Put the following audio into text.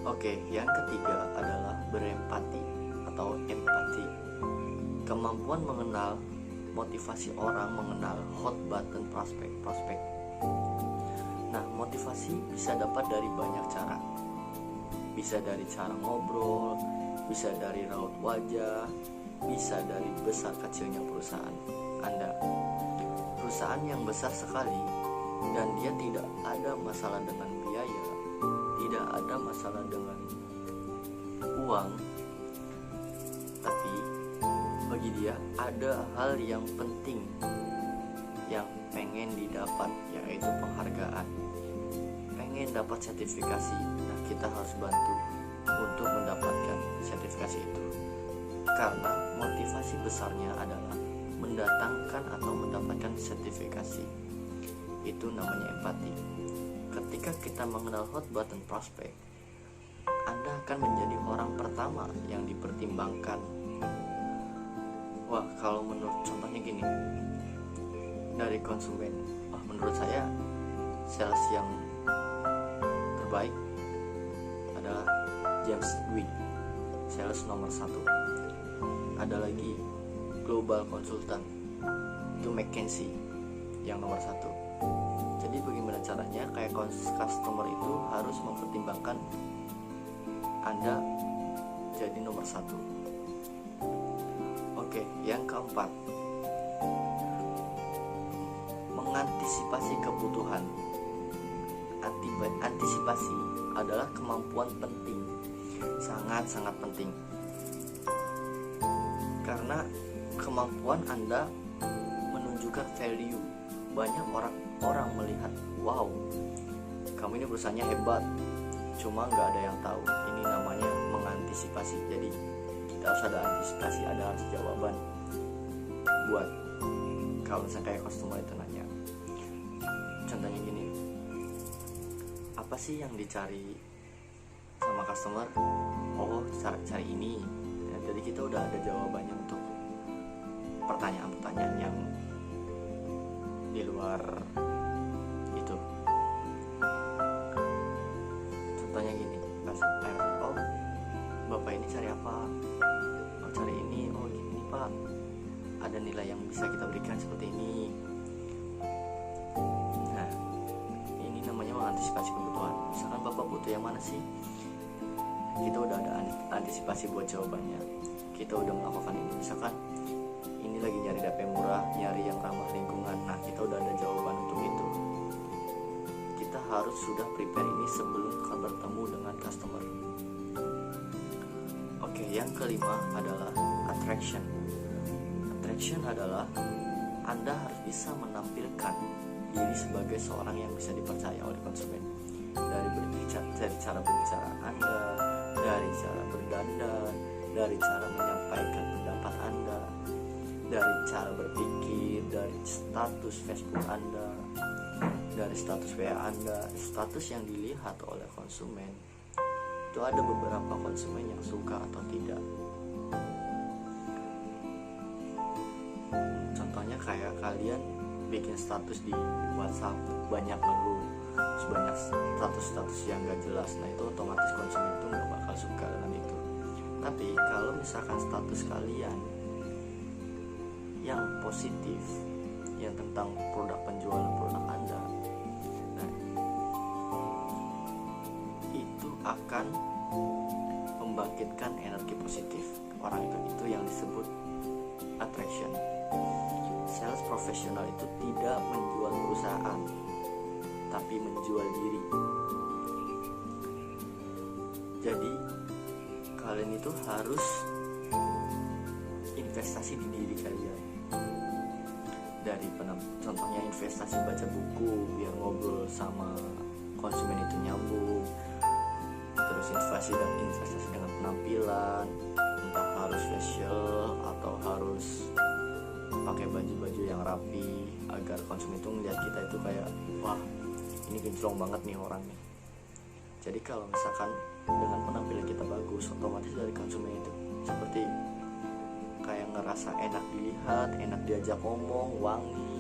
Oke, yang ketiga adalah berempati atau empati. Kemampuan mengenal motivasi orang, mengenal hot button prospek. Nah, motivasi bisa dapat dari banyak cara. Bisa dari cara ngobrol, bisa dari raut wajah, bisa dari besar kecilnya perusahaan Anda. Perusahaan yang besar sekali dan dia tidak ada masalah dengan biaya, tidak ada masalah dengan uang, tapi bagi dia ada hal yang penting yang pengen didapat, yaitu penghargaan, pengen dapat sertifikasi. Nah, kita harus bantu untuk mendapatkan sertifikasi itu, karena motivasi besarnya adalah mendatangkan atau mendapatkan sertifikasi. Itu namanya empati. Ketika kita mengenal hot button prospect, Anda akan menjadi orang pertama yang dipertimbangkan. Wah, kalau menurut contohnya gini, dari konsumen, menurut saya sales yang terbaik adalah James Dewey, sales nomor 1. Ada lagi global consultant, itu McKinsey yang nomor 1. Jadi bagaimana caranya, kayak customer itu harus mempertimbangkan Anda jadi nomor 1. Oke, yang keempat, mengantisipasi kebutuhan. Antisipasi adalah kemampuan penting, sangat-sangat penting, karena kemampuan Anda menunjukkan value. Banyak orang melihat, wow, kamu ini perusahaannya hebat, cuma nggak ada yang tahu. Ini namanya mengantisipasi. Jadi kita harus ada antisipasi, ada harus jawaban buat kalau misalnya kayak customer itu nanya. Contohnya gini, apa sih yang dicari sama customer? Oh, cari ini. Ya, jadi kita udah ada jawabannya untuk pertanyaan-pertanyaan yang di luar itu. Contohnya gini, oh, bapak ini cari apa? Oh, cari ini. Oh, gini pak, ada nilai yang bisa kita berikan seperti ini. Nah, ini namanya mengantisipasi kebutuhan. Misalkan bapak butuh yang mana sih? Kita udah ada antisipasi buat jawabannya. Kita udah melakukan ini. Misalkan ini lagi nyari DP murah, nyari yang ramah lingkungan. Nah, kita udah ada jawaban untuk itu. Kita harus sudah prepare ini sebelum bertemu dengan customer. Oke, yang kelima adalah attraction. Attraction adalah Anda harus bisa menampilkan diri sebagai seorang yang bisa dipercaya oleh konsumen. Dari cara berbicara Anda, dari cara berdandan, dari cara menyampaikan pendapat Anda, dari cara berpikir, dari status Facebook Anda, dari status WA Anda, status yang dilihat oleh konsumen. Itu ada beberapa konsumen yang suka atau tidak. Contohnya kayak kalian bikin status di WhatsApp banyak ngeluh, terus banyak status-status yang gak jelas. Nah, itu otomatis konsumen itu gak bakal suka dengan itu. Tapi kalau misalkan status kalian yang positif, yang tentang produk penjualan produk Anda, nah, itu akan membangkitkan energi positif orang itu yang disebut attraction. Sales profesional itu tidak menjual perusahaan, tapi menjual diri. Jadi kalian itu harus investasi di diri kalian. Dari contohnya investasi baca buku biar ngobrol sama konsumen itu nyambung. Terus investasi dengan penampilan, entah harus facial atau harus pakai baju-baju yang rapi agar konsumen itu ngeliat kita itu kayak, wah, ini kinclong banget nih orang nih. Jadi kalau misalkan dengan penampilan kita bagus, otomatis dari konsumen itu seperti kayak ngerasa enak dilihat, enak diajak ngomong, wangi,